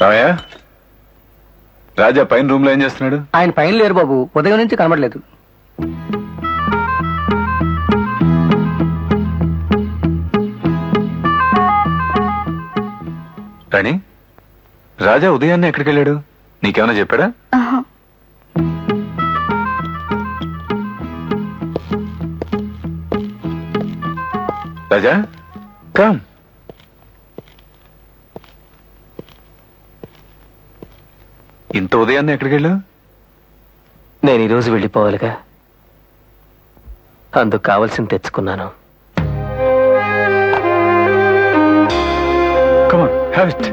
రామయ్య, రాజా పైన రూమ్ లో ఏం చేస్తున్నాడు? ఆయన పైన లేరు బాబు, ఉదయం నుంచి కనబడలేదు. రాణి, రాజా ఉదయాన్నే ఎక్కడికి వెళ్ళాడు? నీకేమైనా చెప్పాడా? రాజా కమ్. ఇంత ఉదయాన్నే ఎక్కడికి వెళ్ళావు? నేను ఈరోజు వెళ్ళిపోవాలిగా, అందుకు కావాల్సింది తెచ్చుకున్నాను. Come on, have it.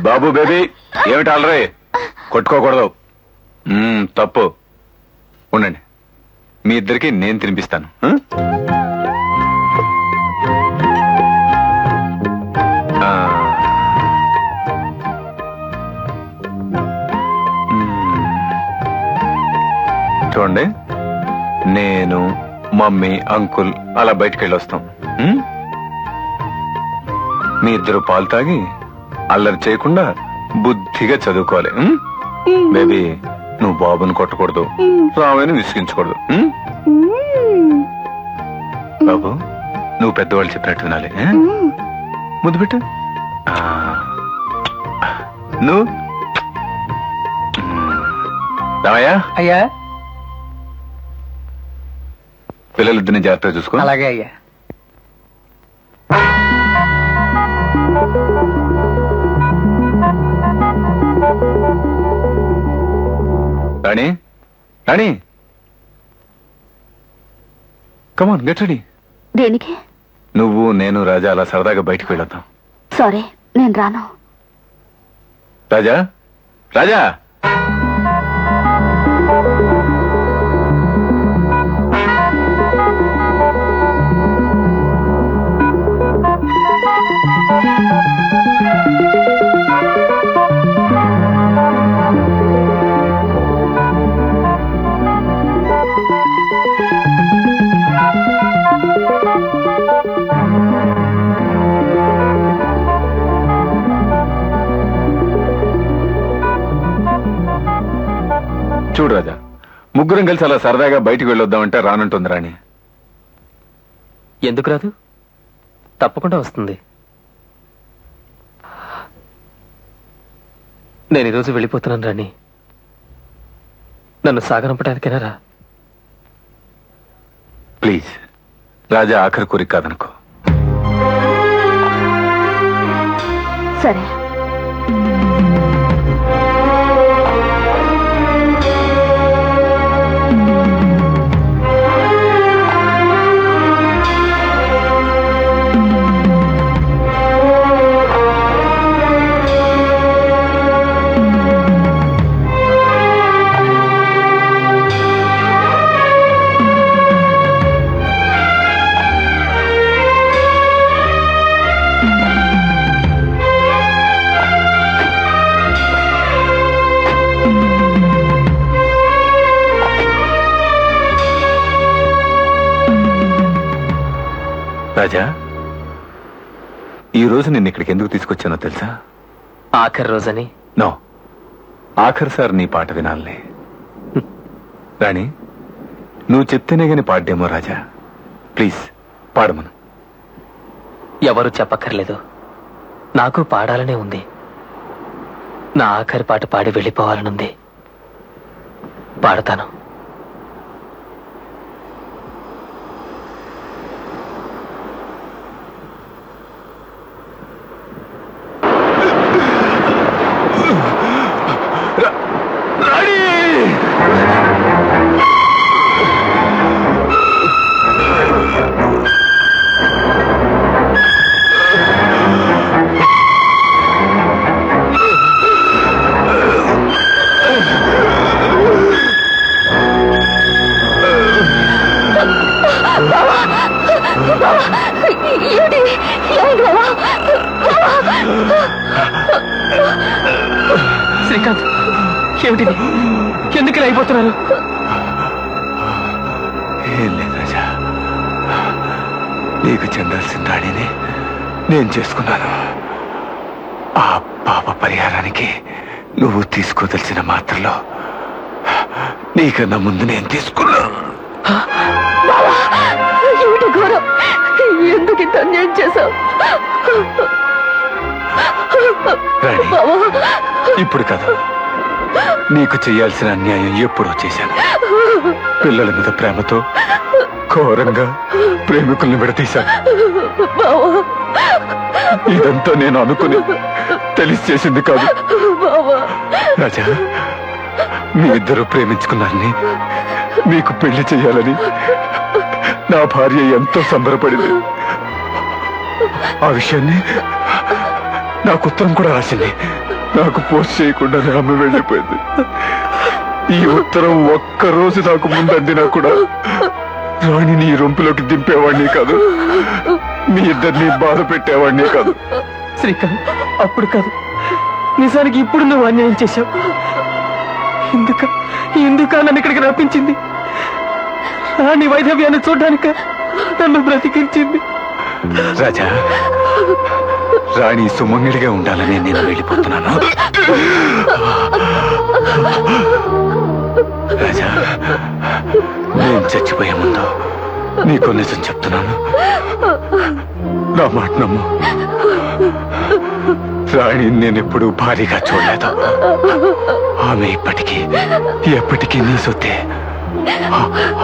Babu baby, ఏమిటి అలరే? కొట్టుకోకూడదు, తప్పు. ఉండండి, మీ ఇద్దరికి నేను తినిపిస్తాను. చూడండి, నేను, మమ్మీ, అంకుల్ అలా బయటికి వెళ్ళి వస్తాం. మీ ఇద్దరు పాలు తాగి అల్లరి చేయకుండా బుద్ధిగా చదువుకోవాలి. బేబీ, నువ్వు బాబుని కొట్టకూడదు, రామని విసిగించకూడదు. బాబు, నువ్వు పెద్దవాళ్ళు చెప్పినట్టు వినాలి. ముద్దు పెట్టు. నువ్వు రామయ్య. అయ్యా, పిల్లలిద్దరిని జాగ్రత్తగా చూసుకో. అలాగే అయ్యా. రాణి, రాణి, కమాన్, గెట్ రెడీ. దేనికి? నువ్వు, నేను, రాజా అలా సరదాగా బయటికి వెళ్ళొద్దాం. సారీ, నేను రాను. రాజా, రాజా. చూడు రాజా, ముగ్గురం కలిసి అలా సరదాగా బయటికి వెళ్ళొద్దామంటే రానంటుంది రాణి. ఎందుకు రాదు? తప్పకుండా వస్తుంది. నేను ఈరోజు వెళ్ళిపోతున్నాను రాణి, నన్ను సాగనంపడానికైనా రా. ప్లీజ్, రాజా ఆఖరి కోరిక కాదనుకో. సరే. రాజా, ఈ రోజు నిన్ను ఇక్కడికి ఎందుకు తీసుకొచ్చానో తెలుసా? ఆఖరి రోజని? నో, ఆఖరి సార్ నీ పాట వినాలే. రాణి, నువ్వు చెప్తేనే గాని పాడ్డేమో. రాజా, ప్లీజ్ పాడమను. ఎవరు చెప్పక్కర్లేదు, నాకు పాడాలనే ఉంది. నా ఆఖరి పాట పాడి వెళ్ళిపోవాలనుంది. పాడతాను. ఏంటి ఏమైంది బావా? శ్రీకాంత్ ఏమిటిది? ఎందుకు ఇలా అయిపోతున్నారు? ఏం లేదు రాజా, నీకు చెందాల్సిన రాణిని నేను చేసుకున్నాను. ఆ పాప పరిహారానికి నువ్వు తీసుకోదలిసిన మాత్రలో నీకన్నా ముందు నేను తీసుకున్నా. ఏమిటి ఘోరం? ఎందుకు ఇంత అన్యాయం చేశావు? రాణి, ఇప్పుడు కదా నీకు చేయాల్సిన అన్యాయం ఎప్పుడో చేశాను. పిల్లల మీద ప్రేమతో ఘోరంగా ప్రేమికుల్ని విడతీశాను. ఇదంతా నేను అనుకుని తెలిసి చేసింది కాదు రాజా. మీ ఇద్దరు ప్రేమించుకున్నారని, మీకు పెళ్లి చేయాలని నా భార్య ఎంతో సంబరపడింది. ఆ విషయాన్ని నాకు ఉత్తరం కూడా రాసింది. నాకు పోస్ట్ చేయకుండానే ఆమె వెళ్ళిపోయింది. ఈ ఉత్తరం ఒక్కరోజు నాకు ముందు అందినా కూడా రాణిని ఈ రొంపులోకి దింపేవాడిని కాదు, మీ ఇద్దరిని బాధ పెట్టేవాడిని కాదు. శ్రీకాంత్, అప్పుడు కాదు, నిజానికి ఇప్పుడు నువ్వు అన్యాయం చేశావు. ఎందుక నన్ను ఇక్కడికి రప్పించింది? రాణి వైధవ్యాన్ని చూడ్డానిక నన్ను బ్రతికించింది. రాజా, రాణి సుమంగిడిగా ఉండాలని నేను వెళ్ళిపోతున్నాను. రాజా, నేను చచ్చిపోయే ముందు నీకు నిజం చెప్తున్నాను, నా మాట నమ్ము. రాణి నేనెప్పుడు భారీగా చూడలేదు. ఆమె ఇప్పటికీ ఎప్పటికీ నీ సొత్తే.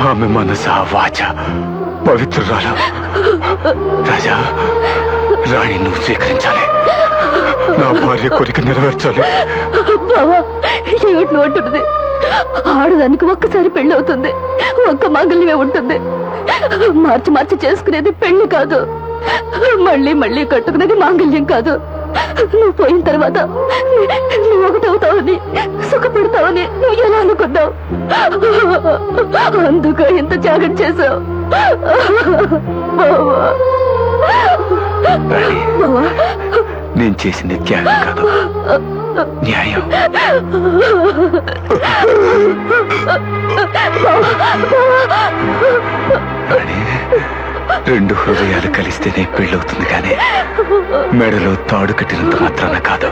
ఆమె మనస వాచ పవిత్రురాలు. రాజా, రాణి నువ్వు స్వీకరించాలి, నా భార్య కోరిక నెరవేర్చాలి. ఏమిటి నువ్వు అంటున్నది? ఆడదానికి ఒక్కసారి పెళ్లి అవుతుంది, ఒక్క మాంగళ్యమే ఉంటుంది. మార్చి మార్చి చేసుకునేది పెళ్లి కాదు, మళ్ళీ మళ్ళీ కట్టుకునేది మాంగళ్యం కాదు. నువ్వు పోయిన తర్వాత నువ్వు ఒకటవుతావని, సుఖపెడతావని నువ్వు ఎలా అనుకున్నావు? అందుకు ఎంత త్యాగం చేశావు. నేను చేసింది త్యాగం కాదు, న్యాయం. రాణి, రెండు హృదయాలు కలిస్తేనే పెళ్ళవుతుంది, కానీ మెడలో తాడు కట్టినంత మాత్రాన కాదు.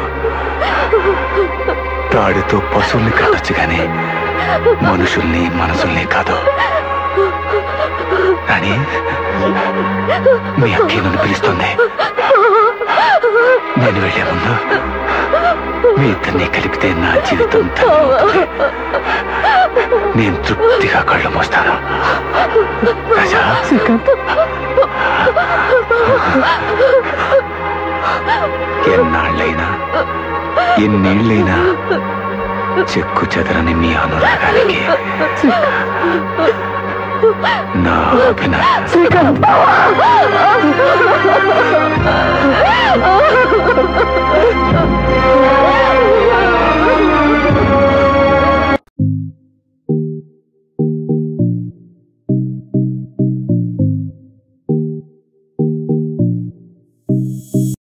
తాడుతో పశువుల్ని కట్టొచ్చు, కానీ మనుషుల్ని మనసుల్ని కాదు. రాణి, మీ అక్కే నన్ను పిలుస్తుంది. నేను వెళ్లే ముందు మీ ఇద్దరిని కలిపితే నా జీవితం ధన్యమవుతుంది. నేను తృప్తిగా కళ్ళు మోస్తాను. రాజా, ఎన్నాళ్ళైనా ఎన్నేళ్ళైనా చెక్కు చెదరని మీ అనురాగానికి నా అభినయం.